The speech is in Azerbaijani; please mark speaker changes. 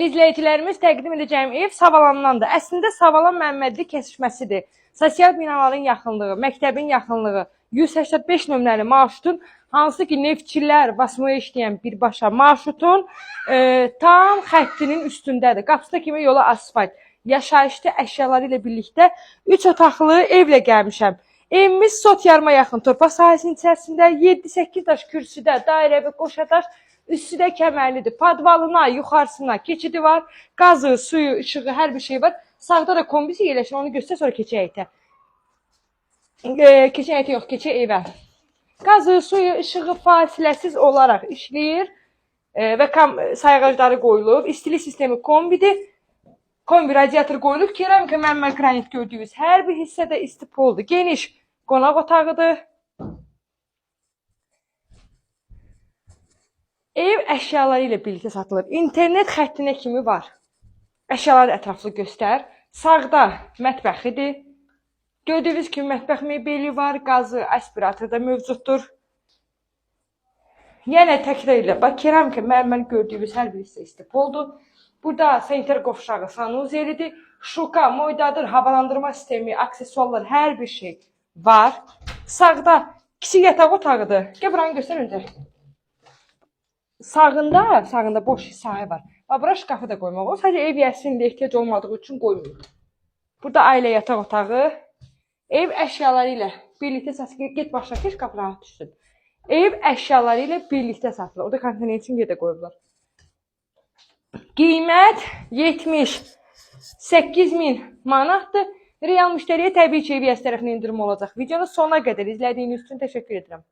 Speaker 1: İzləyicilərimiz təqdim edəcəyim ev Savalandandır. Əslində Savalan Məmmədli kesişməsidir. Sosial binaların yaxınlığı, məktəbin yaxınlığı, 185 nömrəli marşrutun, hansı ki neftçilər basmaya işləyən birbaşa marşrutun tam xəttinin üstündədir. Qapısına kimi yola asfalt. Yaşayışlı əşyaları ilə birlikdə 3 otaqlı evlə gəlmişəm. Evimiz Sot yarıma yaxın torpaq sahəsinin içərisində 7-8 daş kürsüdə, dairəvi qoşadaş, üstü də kəmərlidir. Padvalına, yuxarısına keçidi var. Qazı, suyu, işığı, hər bir şey var. Sağda da kombisi yerləşir. Onu göstər, sonra keçək həyətə. Keçək həyətə yox, keçək evə. Qazı, suyu, işığı fasiləsiz olaraq işləyir. Və sayğacları qoyulub. İstilik sistemi kombidir. Kombi radiator qoyulub. Keramika mərmər qranit gördüyünüz hər bir hissədə istipoldur. Geniş qonaq otağıdır. Ev əşyaları ilə birlikdə satılır. İnternet xəttinə kimi var. Əşyaları ətraflı göstər. Sağda mətbəxidir. Gördüyünüz kimi mətbəx mebeli var. Qazı, aspirator da mövcuddur. Yenə təkrar ilə bax, keramika mərmər gördüyünüz hər bir hissə istipoldur. Burada sanitar qovşağı, sanuzelidir. Şuka, moydadır, havalandırma sistemi, aksesuarlar, hər bir şey var. Sağda kiçik yataq otağıdır. Gəl buranı göstər öncə. Sağında boş sahə var. Bura şkafı da qoymaq olur. Sadəcə ev yəsində ehtiyac olmadığı üçün qoymuyor. Burada ailə yataq otağı. Ev əşyaları ilə birlikdə satılır. Get başla, keç qapı rahat düşsün. Ev əşyaları ilə birlikdə satılır. Orada konteyner üçün yer də qoyublar. Qiymət 78.000 manatdır. Real müştəriyə təbii ki, ev yəsi tərəfindən indirim olacaq. Videonun sonuna qədər izlədiyiniz üçün təşəkkür edirəm.